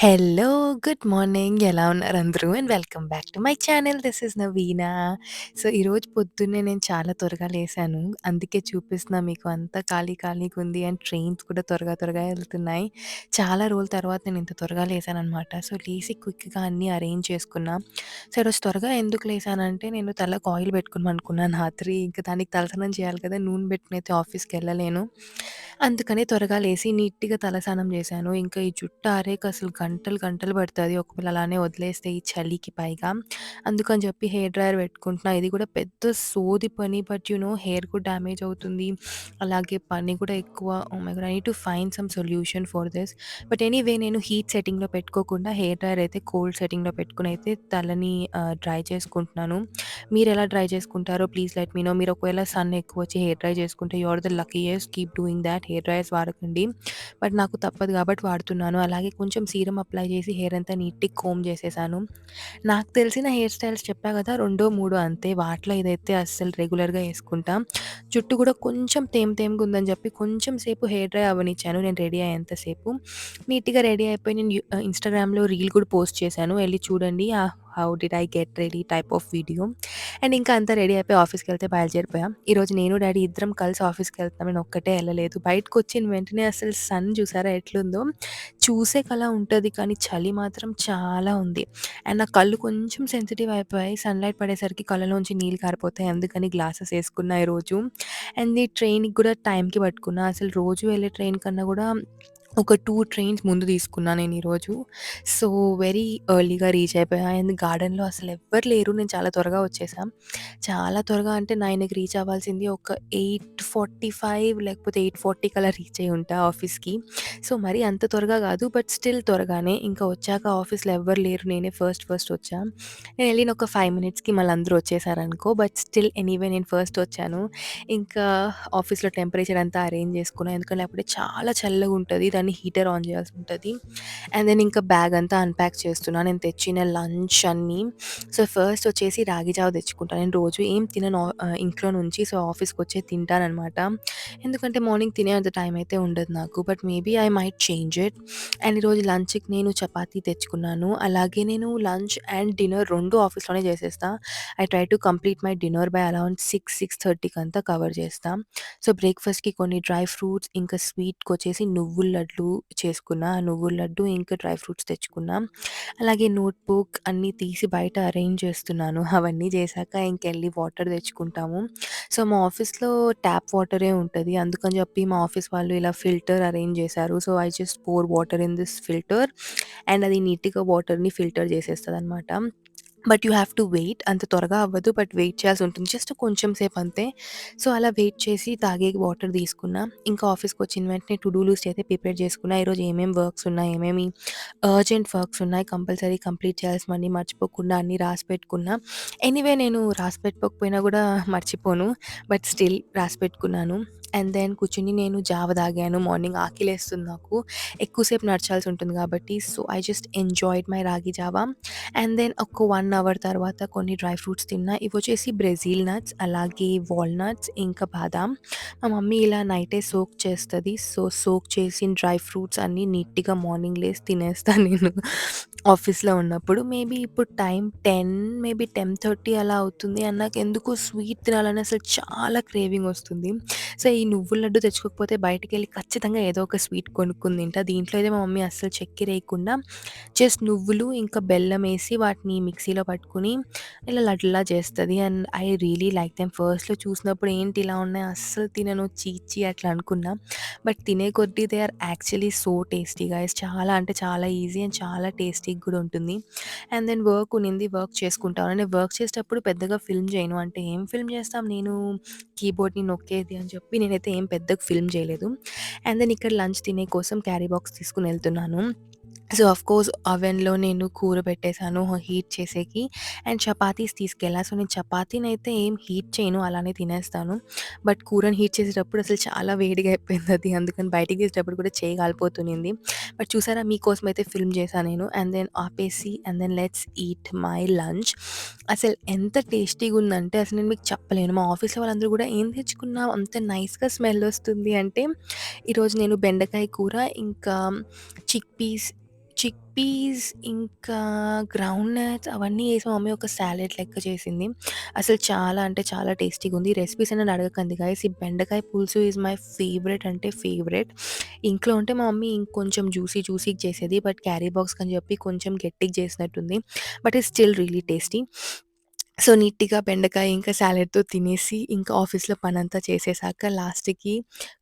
Hello! Good morning. ఎలా ఉన్నారు అందరూ? And welcome back to my channel. This is Naveena. So, ఈరోజు పొద్దున్నే నేను చాలా త్వరగా లేసాను. అందుకే చూపిస్తున్నా మీకు అంతా ఖాళీగుంది అండ్ ట్రైన్స్ కూడా త్వరగా ఎళ్తున్నాయి. చాలా రోజుల తర్వాత నేను ఇంత త్వరగా లేసాననమాట. సో, లేసి క్విక్‌గా అన్నీ అరేంజ్ చేసుకున్నా. సో, ఈరోజు త్వరగా ఎందుకు లేసానంటే నేను తలకు ఆయిల్ పెట్టుకొని పనుకున్నాను రాత్రి. ఇంక దానికి తలస్నానం చేయాలి కదా! నూనె పెట్టుకొనైతే ఆఫీస్‌కెళ్ళలేను. అందుకని త్వరగా లేసి నీట్‌గా తలస్నానం చేశాను. ఇంకా ఈ జుట్టు ఆరాక అసలు గంటలు పడతది. ఒకవేళ అలానే వదిలేస్తే ఈ చలికి పైగా. అందుకని చెప్పి హెయిర్ డ్రైయర్ పెట్టుకుంటున్నా. ఇది కూడా పెద్ద సోది పని. బట్ హెయిర్ కూడా డ్యామేజ్ అవుతుంది. అలాగే పని కూడా ఎక్కువ. Oh my God! I need to find some solution for this. But anyway నేను హీట్ సెట్టింగ్‌లో పెట్టుకోకుండా హెయిర్ డ్రైయర్ అయితే కోల్డ్ సెట్టింగ్‌లో పెట్టుకొని అయితే తలని డ్రై చేసుకుంటున్నాను. మీరెలా డ్రై చేసుకుంటారో ప్లీజ్ లెట్ మీ నో. మీరు ఒకవేళ సన్ ఎక్కువొచ్చి హెయిర్ డ్రై చేసుకుంటే you are the luckiest. Keep doing that. Hair dryers వాడకండి. బట్ నాకు తప్పదు కాబట్టి వాడుతున్నాను. అలాగే కొంచెం సీరమ్ అప్లై చేసి హెయిర్ అంతా నీట్‌గా కోంబ్ చేసేసాను. నాకు తెలిసిన హెయిర్ స్టైల్స్ చెప్పా కదా! రెండో, మూడో అంతే. వాటిలో ఇదైతే అస్సలు రెగ్యులర్‌గా యేసుకుంటా. జుట్టు కూడా కొంచెం తేమగా ఉందని చెప్పి కొంచెం సేపు హెయిర్ డ్రై అవ్వనిచ్చాను నేను రెడీ అయ్యేంత సేపు. నీట్‌గా రెడీ అయిపోయి నేను ఇన్‌స్టాగ్రామ్‌లో రీల్ కూడా పోస్ట్ చేశాను. ఎళ్లి చూడండి. How did I get ready type of video. And ఇంకా అంతా రెడీ అయిపోయి ఆఫీస్‌కెళ్తే బయలుదేరిపోయాం. ఈరోజు నేను, డ్యాడీ ఇద్దరం కలిసి ఆఫీస్‌కెళ్తున్నాం. నేను ఒక్కటే ఎళ్ళలేదు. బయటకొచ్చిన వెంటనే అసలు సన్ చూసారా ఎట్లుందో? చూసేకలా ఉంటది కానీ చలి మాత్రం చాలా ఉంది. అండ్ నా కళ్ళు కొంచెం సెన్సిటివ్ అయిపోయాయి. సన్‌లైట్ పడేసరికి కళ్ళలోంచి నీళ్ళు కారిపోతాయి. అందుకని గ్లాసెస్ ఏసుకున్నా ఈరోజు. అండ్ ఈ ట్రైన్‌కి కూడా టైంకి పట్టుకున్నా. అసలు రోజు వెళ్ళే ట్రైన్ కన్నా కూడా ఒక 2 ట్రైన్స్ ముందు తీసుకున్నా నేను ఈరోజు. సో, వెరీ ఎర్లీగా రీచ్ అయిపోయా. అండ్ గార్డెన్‌లో అసలెవ్వరు లేరు. నేను చాలా త్వరగా వచ్చేసా. చాలా త్వరగా అంటే 9కి రీచ్ అవ్వాల్సింది ఒక 8:45 లేకపోతే 8:40 కల్లా రీచ్ అయ్యి ఉంటా ఆఫీస్‌కి. సో, మరీ అంత త్వరగా కాదు. బట్ స్టిల్ త్వరగానే. ఇంకా వచ్చాక ఆఫీస్‌లో ఎవ్వరు లేరు. నేనే ఫస్ట్ వచ్చా. నేను ఎళ్ళిన ఒక 5 మినిట్స్‌కి మళ్ళీ అందరూ వచ్చేసారనుకో. బట్ స్టిల్ ఎనీవే నేను ఫస్ట్ వచ్చాను. ఇంకా ఆఫీస్‌లో టెంపరేచర్ అంతా అరేంజ్ చేసుకున్నా. ఎందుకంటే అప్పుడే చాలా చల్లగుంటది. దాన్ని హీటర్ ఆన్ చేయాల్సి ఉంటది. అండ్ దెన్ ఇంకా బ్యాగ్ అంతా అన్‌ప్యాక్ చేస్తున్నా. నేను తెచ్చిన లంచ్ అన్నీ. సో, ఫస్ట్ వచ్చేసి రాగి జావ తెచ్చుకుంటా. నేను రోజు ఏం తినను ఇంట్లో నుంచి. సో, ఆఫీస్‌కొచ్చే తింటాననమాట. ఎందుకంటే మార్నింగ్ తినే అంత టైం అయితే ఉండదు నాకు. But maybe I might change it. And ఈరోజు లంచ్‌కి నేను చపాతీ తెచ్చుకున్నాను. అలాగే నేను లంచ్ అండ్ డిన్నర్ 2 ఆఫీస్‌లోనే చేసేస్తా. I try to complete my dinner by around 6:30కి అంతా కవర్ చేస్తా. సో, బ్రేక్‌ఫాస్ట్‌కి కొన్ని డ్రై ఫ్రూట్స్ ఇంకా స్వీట్‌కొచ్చేసి నువ్వుల లడ్లు చేసుకున్నా. ఆ నువ్వుల లడ్డు ఇంకా డ్రై ఫ్రూట్స్ తెచ్చుకున్నా. అలాగే నోట్‌బుక్ అన్నీ తీసి బయట అరేంజ్ చేస్తున్నాను. అవన్నీ చేశాక ఇంకెళ్ళి వాటర్ తెచ్చుకుంటాము. సో, మా ఆఫీస్‌లో ట్యాప్ వాటరే ఉంటది. అందుకని చెప్పి మా ఆఫీస్ వాళ్ళు ఇలా ఫిల్టర్ అరేంజ్ చేశారు. So, I just pour water in this filter and అది నీట్‌గా వాటర్‌ని ఫిల్టర్ చేసేస్తదనమాట. But you have to wait. అంత త్వరగా అవ్వదు. బట్ వెయిట్ చేయాల్సి ఉంటుంది. జస్ట్ కొంచెం సేపు అంతే. సో, అలా వెయిట్ చేసి తాగే వాటర్ తీసుకున్నా. ఇంకా ఆఫీస్‌కొచ్చిన వెంటనే టు డూ లిస్ట్ అయితే ప్రిపేర్ చేసుకున్నా. ఈరోజు ఏమేమి వర్క్స్ ఉన్నాయి, ఏమేమి అర్జెంట్ వర్క్స్ ఉన్నాయి, కంపల్సరీ కంప్లీట్ చేయాల్సినవన్నీ మర్చిపోకుండా అన్నీ రాసి పెట్టుకున్నా. ఎనీవే నేను రాసి పెట్టుకోకపోయినా కూడా మర్చిపోను. బట్ స్టిల్ రాసి పెట్టుకున్నాను. అండ్ దెన్ కూర్చొని నేను జావ తాగాను. మార్నింగ్ ఆకలేస్తుంది నాకు. ఎక్కువ సేపు నడచాల్సి ఉంటుంది కాబట్టి. So, I just enjoyed my రాగి జావ. అండ్ దెన్ ఒక 1 అవర్ తర్వాత కొన్ని డ్రై ఫ్రూట్స్ తిన్నా. ఇవొచ్చేసి బ్రెజిల్ నట్స్, అలాగే వాల్‌నట్స్, ఇంకా బాదాం. మా మమ్మీ ఇలా నైటే సోక్ చేస్తది. సో, సోక్ చేసిన డ్రై ఫ్రూట్స్ అన్నీ నీట్‌గా మార్నింగ్ లేసి తినేస్తా నేను ఆఫీస్‌లో ఉన్నప్పుడు. మేబీ ఇప్పుడు టైం 10 మేబీ 10:30 అలా అవుతుంది. అండ్ నాకెందుకో స్వీట్ తినాలని అసలు చాలా క్రేవింగ్ వస్తుంది. సో, ఈ నువ్వుల లడ్డు తెచ్చుకోకపోతే బయటికెళ్ళి ఖచ్చితంగా ఏదో ఒక స్వీట్ కొనుక్కొని తింటా. దీంట్లో అయితే మా మమ్మీ అస్సలు చక్కెరేయకుండా జస్ట్ నువ్వులు ఇంకా బెల్లమేసి వాటిని మిక్సీలో పట్టుకొని ఇలా లడ్డులా చేస్తది. And I really like them. ఫస్ట్‌లో చూసినప్పుడు ఏంటి ఇలా ఉన్నాయి అస్సలు తినను ఛీ! ఛీ! అట్లా అనుకున్నా. బట్ తినే కొద్దీ they are actually so tasty guys. చాలా అంటే చాలా ఈజీ అండ్ చాలా టేస్టీగా కూడా ఉంటుంది. అండ్ దెన్ వర్క్ ఉన్నింది. వర్క్ చేసుకుంటా ఉన్నా. నేను వర్క్ చేసేటప్పుడు పెద్దగా ఫిల్మ్ చేయను. అంటే ఏం ఫిల్మ్ చేస్తాం, నేను కీబోర్డ్‌ని నొక్కేది అని చెప్పి నేనైతే ఏం పెద్దగా ఫిల్మ్ చేయలేదు. అండ్ దెన్ ఇక్కడ లంచ్ తినే కోసం క్యారీ బాక్స్ తీసుకొని ఎళ్తున్నాను. సో, ఆఫ్‌కోర్స్ అవెన్‌లో నేను కూర పెట్టేసాను హీట్ చేసేకి. అండ్ చపాతీస్ తీసుకెళ్ళా. సో, నేను చపాతీనైతే ఏం హీట్ చేయను. అలానే తినేస్తాను. బట్ కూరని హీట్ చేసేటప్పుడు అసలు చాలా వేడిగా అయిపోయిందది. అందుకని బయటికి తీసేటప్పుడు కూడా చెయ్యి కాలిపోతునింది. బట్ చూసారా మీకోసం అయితే ఫిల్మ్ చేశా నేను. అండ్ దెన్ ఆపేసి and then let's eat my lunch. అసలు ఎంత టేస్టీగుందంటే అసలు నేను మీకు చెప్పలేను. మా ఆఫీస్‌లో వాళ్ళందరూ కూడా "ఏం తెచ్చుకున్నావు? అంత నైస్‌గా స్మెల్ వస్తుంది" అంటే ఈరోజు నేను బెండకాయ కూర ఇంకా చిక్ పీస్ చిక్ పీస్ ఇంకా గ్రౌండ్ నట్స్ అవన్నీ ఏసి మా మమ్మీ ఒక సాలెడ్ లెక్క చేసింది. అసలు చాలా అంటే చాలా టేస్టీగుంది. రెసిపీస్ అని నన్నడగకండి గైస్. ఈ బెండకాయ పులుసు ఈజ్ మై ఫేవరెట్ అంటే ఫేవరెట్. ఇంట్లో ఉంటే మా మమ్మీ ఇంకొంచెం జ్యూసీగా చేసేది. బట్ క్యారీ బాక్స్‌కని చెప్పి కొంచెం గట్టిగా చేసినట్టుంది. But it's still really tasty. So, నీట్‌గా బెండకాయ ఇంకా సాలడ్‌తో తినేసి, ఇంకా ఆఫీస్‌లో పనంతా చేసేసాక లాస్ట్‌కి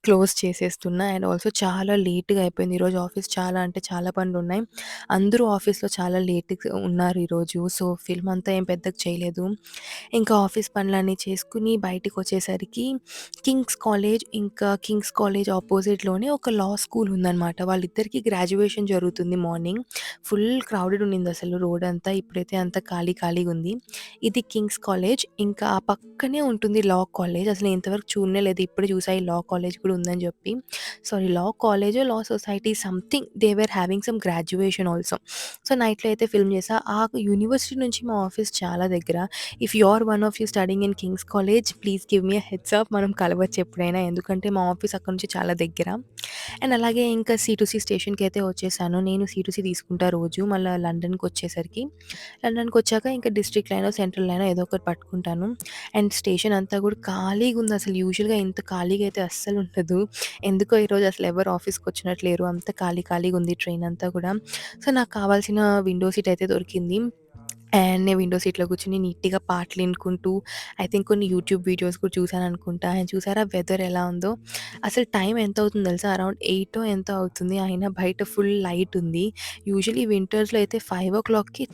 క్లోజ్ చేసేస్తున్నా. అండ్ ఆల్సో చాలా లేట్‌గా అయిపోయింది. ఈరోజు ఆఫీస్ చాలా అంటే చాలా పనులున్నాయి. అందరూ ఆఫీస్‌లో చాలా లేట్‌గా ఉన్నారు ఈరోజు. సో, ఫిల్మ్ అంతా ఏం పెద్దగా చేయలేదు. ఇంకా ఆఫీస్ పనులన్నీ చేసుకొని బయటికొచ్చేసరికి కింగ్స్ కాలేజ్ అపోజిట్‌లోనే ఒక లా స్కూల్ ఉందనమాట. వాళ్ళిద్దరికీ గ్రాడ్యుయేషన్ జరుగుతుంది మార్నింగ్. ఫుల్ క్రౌడెడ్ ఉండిందసలు రోడంతా. ఇప్పుడైతే అంతా ఖాళీగుంది. ఇది కింగ్స్ కాలేజ్. ఇంకా ఆ పక్కనే ఉంటుంది లా కాలేజ్. అసలు నేను ఇంతవరకు చూడనే లేదు. ఇప్పుడే చూసా ఈ లా కాలేజ్ కూడా ఉందని చెప్పి. సారీ లా కాలేజో, law society something they were having some graduation also. So, నైట్‌లో అయితే ఫిల్మ్ చేశా. ఆ యూనివర్సిటీ నుంచి మా ఆఫీస్ చాలా దగ్గర. If you are one of you studying in King's College please give me a heads up. మనం కలవచ్చు ఎప్పుడైనా. ఎందుకంటే మా ఆఫీస్ అక్కడి నుంచి చాలా దగ్గర. అండ్ అలాగే ఇంకా సీ2సి స్టేషన్‌కైతే వచ్చేసాను. నేను సీ2సి తీసుకుంటా రోజు. మళ్ళా లండన్‌కొచ్చాక ఇంకా డిస్ట్రిక్ట్ లైనో, సెంట్రల్ లైనో ఏదో ఒకటి పట్టుకుంటాను. అండ్ స్టేషన్ అంతా కూడా ఖాళీగుంది. అసలు యూజువల్‌గా ఇంత ఖాళీగా అయితే అస్సలుండదు. ఎందుకో ఈరోజు అసలు ఎవరు ఆఫీస్‌కొచ్చినట్టు లేరు. అంత ఖాళీగుంది ట్రైన్ అంతా కూడా. సో, నాకు కావాల్సిన విండో సీట్ అయితే దొరికింది. అండ్ నేను విండో సీట్‌లో కూర్చొని నీట్‌గా పాటలినుకుంటూ ఐ థింక్ కొన్ని యూట్యూబ్ వీడియోస్ కూడా చూసాననుకుంటా. అండ్ చూసారా వెదర్ ఎలా ఉందో? అసలు టైం ఎంతవుతుందో తెలుసా? అరౌండ్ 8 ఎంతో అవుతుంది. అయినా బయట ఫుల్ లైట్ ఉంది. యూజువల్లీ వింటర్స్‌లో అయితే 5:00కి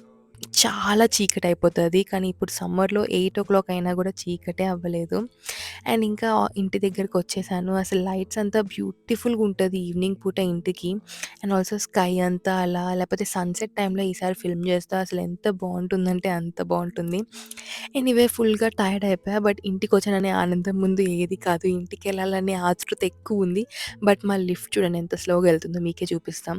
చాలా చీకటయిపోతది. కానీ ఇప్పుడు సమ్మర్‌లో 8:00 అయినా గూడా చీకటే అవ్వలేదు. అండ్ ఇంకా ఇంటి దగ్గరకొచ్చేసాను. అసలు లైట్స్ అంతా బ్యూటిఫుల్‌గుంటది ఈవినింగ్ పూట ఇంటికి. అండ్ ఆల్సో స్కై అంతా అలా లేపోతే సన్‌సెట్ టైమ్‌లో ఈసారి ఫిల్మ్ చేస్తా. అసలు ఎంత బావుంటుందంటే అంత బావుంటుంది. ఎనీవే ఫుల్‌గా టైర్డ్ అయిపోయా. బట్ ఇంటికొచ్చాననే ఆనందం ముందు ఏది కాదు. ఇంటికెళ్ళాలనే ఆతృత ఎక్కువుంది. బట్ మా లిఫ్ట్ చూడండి ఎంత స్లోగా ఎళ్తుందో మీకే చూపిస్తాం.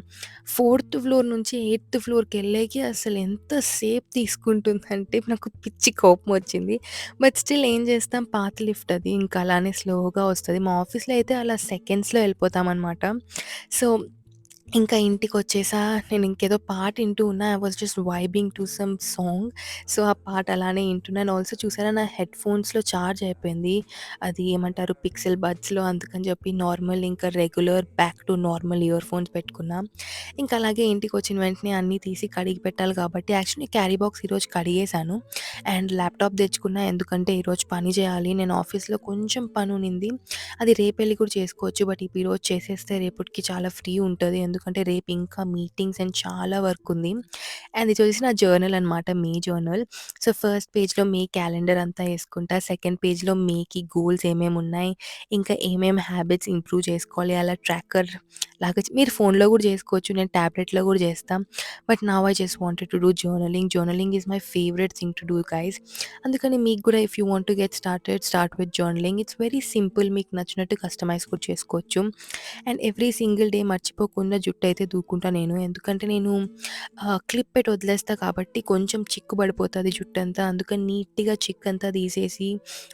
ఫోర్త్ ఫ్లోర్ నుంచి ఎయిత్ ఫ్లోర్‌కెళ్ళేకి అసలు ఎంత సేపు తీసుకుంటుందంటే నాకు పిచ్చి కోపమొచ్చింది. బట్ స్టిల్ ఏం చేస్తాం పాత లిఫ్ట్ అది. ఇంకా అలానే స్లోగా వస్తది. మా ఆఫీస్‌లో అయితే అలా సెకండ్స్‌లో ఎళ్ళిపోతామనమాట. సో, ఇంకా ఇంటికొచ్చేసా. నేను ఇంకేదో పాట ఇంటూ ఉన్నా. I was just vibing to some song. So, ఆ పాట అలానే ఇంటున్నాను. ఆల్సో చూసారా నా హెడ్‌ఫోన్స్‌లో చార్జ్ అయిపోయింది. అది ఏమంటారు పిక్సెల్ బడ్స్‌లో అందుకని చెప్పి నార్మల్ ఇంకా regular back to normal ear phones పెట్టుకున్నా. ఇంకా అలాగే ఇంటికొచ్చిన వెంటనే అన్నీ తీసి కడిగి పెట్టాలి కాబట్టి యాక్చువల్లీ క్యారీ బాక్స్ ఈరోజు కడిగేశాను. అండ్ ల్యాప్‌టాప్ తెచ్చుకున్నా ఎందుకంటే ఈరోజు పని చేయాలి. నేను ఆఫీస్‌లో కొంచెం పనునింది. అది రేపెళ్లి కూడా చేసుకోవచ్చు. బట్ ఈరోజు చేసేస్తే రేపటికి చాలా ఫ్రీ ఉంటది. ఎందుకంటే రేపు ఇంకా మీటింగ్స్ అండ్ చాలా వర్క్ ఉంది. అండ్ ఇది వచ్చేసి నా జర్నల్ అనమాట. మే జర్నల్. సో, ఫస్ట్ పేజ్‌లో మే క్యాలెండర్ అంతా యేసుకుంటా. సెకండ్ పేజ్‌లో మేకి గోల్స్ ఏమేమున్నాయి, ఇంకా ఏమేం హ్యాబిట్స్ ఇంప్రూవ్ చేసుకోవాలి అలా ట్రాకర్ లాగా మీరు ఫోన్‌లో కూడా చేసుకోవచ్చు. నేను టాబ్లెట్‌లో కూడా చేస్తా. But now I just wanted to do journaling. Journaling is my favourite thing to do guys. అందుకని మీకు కూడా if you want to get started start with journaling. It's very simple. మీకు నచ్చినట్టు కస్టమైజ్ కూడా చేసుకోవచ్చు. అండ్ ఎవ్రీ సింగిల్ డే మర్చిపోకుండా జుట్టయితే దూకుంటా నేను. ఎందుకంటే నేను క్లిప్ పెట్టి వదిలేస్తా కాబట్టి కొంచెం చిక్కు పడిపోతది జుట్టంతా. అందుకని నీట్‌గా చిక్కంతా తీసేసి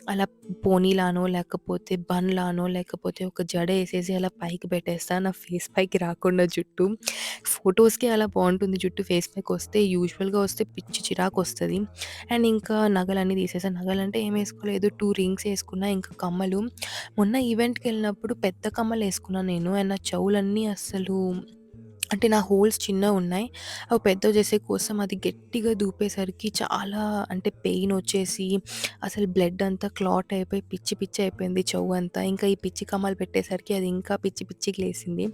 అలా పోనీలానో, లేకపోతే బన్‌లానో, లేకపోతే ఒక జడ ఏసేసి అలా పైకి పెట్టేస్తా. నా ఫేస్ పైకి రాకుండా జుట్టు. ఫోటోస్‌కి అలా బావుంటుంది జుట్టు ఫేస్ పైకొస్తే. యూజువల్‌గా వస్తే పిచ్చి చిరాకొస్తది. అండ్ ఇంకా నగలన్నీ తీసేసా. నగలంటే ఏమేసుకోలేదు. 2 రింగ్స్ ఏసుకున్నా. ఇంకా కమ్మలు. మొన్న ఈవెంట్‌కెళ్ళినప్పుడు పెద్ద కమ్మలేసుకున్నా నేను. అండ్ నా చెవులన్నీ అస్సలు అంటే నా హోల్స్ చిన్నగున్నాయి. అవి పెద్దవి చేసే కోసం అది గట్టిగా దూపేసరికి చాలా అంటే పెయినొచ్చేసి, అసలు బ్లడ్ అంతా క్లాట్ అయిపోయి పిచ్చి పిచ్చి అయిపోయింది చెవంతా. ఇంకా ఈ పిచ్చి కమ్మలు పెట్టేసరికి అది ఇంకా పిచ్చి పిచ్చిగా లేసింది.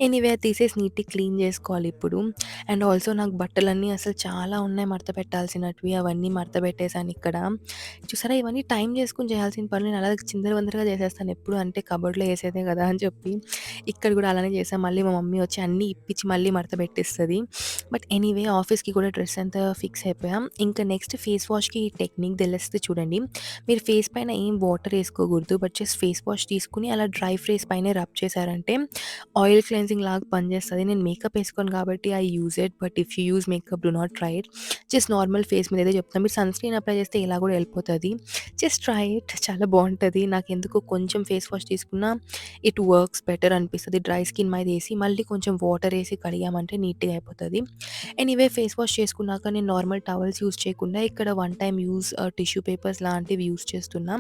ఎనీవే అది తీసేసి నీట్‌గా క్లీన్ చేసుకోవాలిప్పుడు. అండ్ ఆల్సో నాకు బట్టలన్నీ అసలు చాలా ఉన్నాయి మడత పెట్టాల్సినటివి. అవన్నీ మడత పెట్టేసానిక్కడ. చూసారా ఇవన్నీ టైం చేసుకొని చేయాల్సిన పనులు నేను అలా చిందరవందరగా చేసేస్తాను ఎప్పుడు. అంటే కబోర్డ్‌లో ఏసేదే కదా అని చెప్పి. ఇక్కడ కూడా అలానే చేశా. మళ్ళీ మా మమ్మీ వచ్చి అన్నీ ఇప్పించి మళ్ళీ మడత పెట్టిస్తది. బట్ ఎనీవే ఆఫీస్‌కి కూడా డ్రెస్ అంతా ఫిక్స్ అయిపోయాం. ఇంకా నెక్స్ట్ ఫేస్ వాష్‌కి టెక్నిక్ తెలుస్తది చూడండి. మీరు ఫేస్ పైన ఏం వాటర్ ఏసుకోకూడదు. బట్ జస్ట్ ఫేస్ వాష్ తీసుకొని అలా డ్రై ఫేస్ పైనే రబ్ చేశారంటే ఆయిల్ క్లెన్సింగ్ లాగా పనిచేస్తది. నేను మేకప్ ఏసుకోను కాబట్టి I use it. But if you use makeup do not try it. Just normal face మీద అయితే చెప్తున్నా. మీరు సన్ స్క్రీన్ అప్లై చేస్తే ఇలా కూడా వెళ్ళిపోతది. జస్ట్ ట్రై ఇట్ చాలా బావుంటది. నాకెందుకో కొంచెం ఫేస్ వాష్ తీసుకున్నా ఇట్ వర్క్స్ బెటర్ అనిపిస్తది. డ్రై స్కిన్ మీదేసి మళ్ళీ కొంచెం వాటర్ వేసి కడిగామంటే నీట్‌గా అయిపోతది. ఎనీవే ఫేస్ వాష్ చేసుకున్నాక నేను నార్మల్ టవల్స్ యూజ్ చేయకుండా ఇక్కడ one time use tissue papers లాంటివి యూజ్ చేస్తున్నా.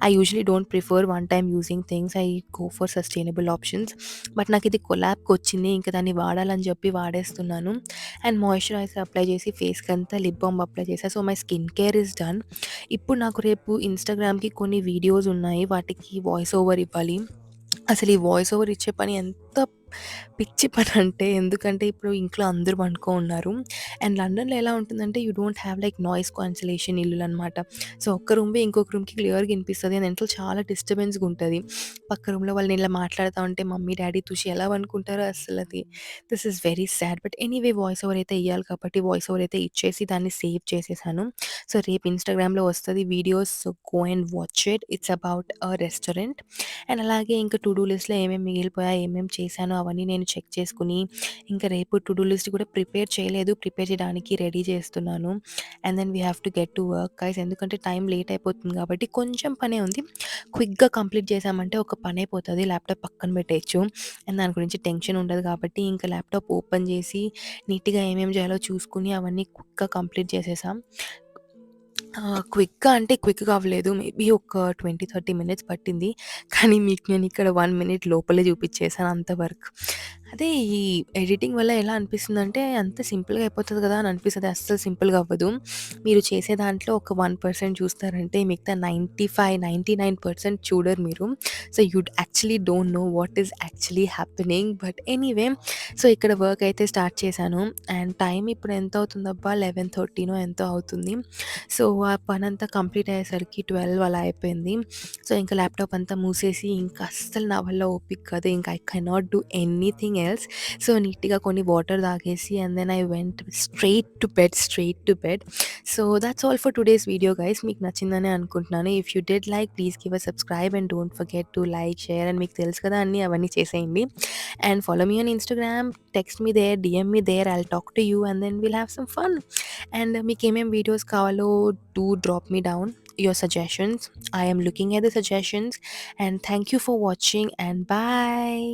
I usually don't prefer one time using things. I go for sustainable options. But నాకిది కొలాబ్‌కొచ్చింది. ఇంక దాన్ని వాడాలని చెప్పి వాడేస్తున్నాను. అండ్ మాయిశ్చరైజర్ అప్లై చేసి ఫేస్‌కంతా లిప్ బామ్ అప్లై చేశా. So, my skin care is done. ఇప్పుడు నాకు రేపు ఇన్‌స్టాగ్రామ్‌కి కొన్ని వీడియోస్ ఉన్నాయి. వాటికి వాయిస్ ఓవర్ ఇవ్వాలి. అసలు ఈ వాయిస్ ఓవర్ ఇచ్చే పని ఎంత పిచ్చి పనంటే, ఎందుకంటే ఇప్పుడు ఇంట్లో అందరూ పనుకోనున్నారు. అండ్ లండన్‌లో ఎలా ఉంటుందంటే you don't have like noise cancellation ఇల్లులనమాట. సో, ఒక్క రూమ్‌వే ఇంకొక రూమ్‌కి క్లియర్‌గా ఇనిపిస్తది. అండ్ ఇంట్లో చాలా డిస్టర్బెన్స్‌గా ఉంటది. పక్క రూమ్‌లో వాళ్ళు ఇలా మాట్లాడుతా ఉంటే మమ్మీ, డ్యాడీ తుషి ఎలా పనుకుంటారో అస్సలది. This is very sad. But anyway voice over అయితే ఇయ్యాలి కాబట్టి వాయిస్ ఓవర్ అయితే ఇచ్చేసి దాన్ని సేవ్ చేసేసాను. సో, రేపు ఇన్‌స్టాగ్రామ్‌లో వస్తది videos. So, go and watch it. It's about a restaurant. And అలాగే ఇంకా టు డూ లిస్ట్‌లో ఏమేమి మిగిలిపోయాయి, ఏమేమి చేశానో అవన్నీ నేను చెక్ చేసుకొని, ఇంకా రేపు టు డూ లిస్ట్ కూడా ప్రిపేర్ చేయలేదు. ప్రిపేర్ చేయడానికి రెడీ చేస్తున్నాను. And then we have to get to work guys. ఎందుకంటే టైం లేట్ అయిపోతుంది కాబట్టి కొంచెం పనే ఉంది. క్విక్‌గా కంప్లీట్ చేశామంటే ఒక పనైపోతది. ల్యాప్‌టాప్ పక్కన పెట్టేయొచ్చు. అండ్ దాని గురించి టెన్షన్ ఉండదు కాబట్టి ఇంకా ల్యాప్‌టాప్ ఓపెన్ చేసి నీట్‌గా ఏమేమి చేయాలో చూసుకొని అవన్నీ క్విక్‌గా కంప్లీట్ చేసేసాం. క్విక్‌గా అంటే క్విక్‌గా అవ్వలేదు. మేబీ ఒక 20, 30 మినిట్స్ పట్టింది. కానీ మీకు నేనిక్కడ 1 మినిట్ లోపలే చూపిచ్చేసాను అంత వర్క్. అదే ఈ ఎడిటింగ్ వల్ల ఎలా అనిపిస్తుందంటే అంత సింపుల్‌గా అయిపోతది కదా అని అనిపిస్తది. అస్సలు సింపుల్‌గా అవ్వదు. మీరు చేసే దాంట్లో ఒక 1% చూస్తారంటే మిగతా 95, 99% చూడరు మీరు. So, you'd actually don't know what is actually happening. But anyway so, ఇక్కడ వర్క్ అయితే స్టార్ట్ చేశాను. అండ్ టైం ఇప్పుడు ఎంత అవుతుందబ్బా! 11:30నో ఎంతో అవుతుంది. సో, ఆ పనంతా కంప్లీట్ అయ్యేసరికి 12 అలా అయిపోయింది. సో, ఇంక ల్యాప్‌టాప్ అంతా మూసేసి ఇంక అస్సలు నా వల్ల ఓపిక కాదు. ఇంక I cannot do anything else. So, నీట్‌గా కొన్ని వాటర్ తాగేసి and then I went straight to bed. So, that's all for today's video guys. మీకు నచ్చిందనే అనుకుంటున్నాను. If you did like please give a subscribe and don't forget to like, share and మీకు తెలుసు కదా అన్నీ అవన్నీ చేసేయండి. అండ్ follow me on Instagram, text me there, DM me there. I'll talk to you and then will have some fun. And మీకేమేం videos కావాలో do drop me down your suggestions. I am looking at the suggestions and thank you for watching and bye.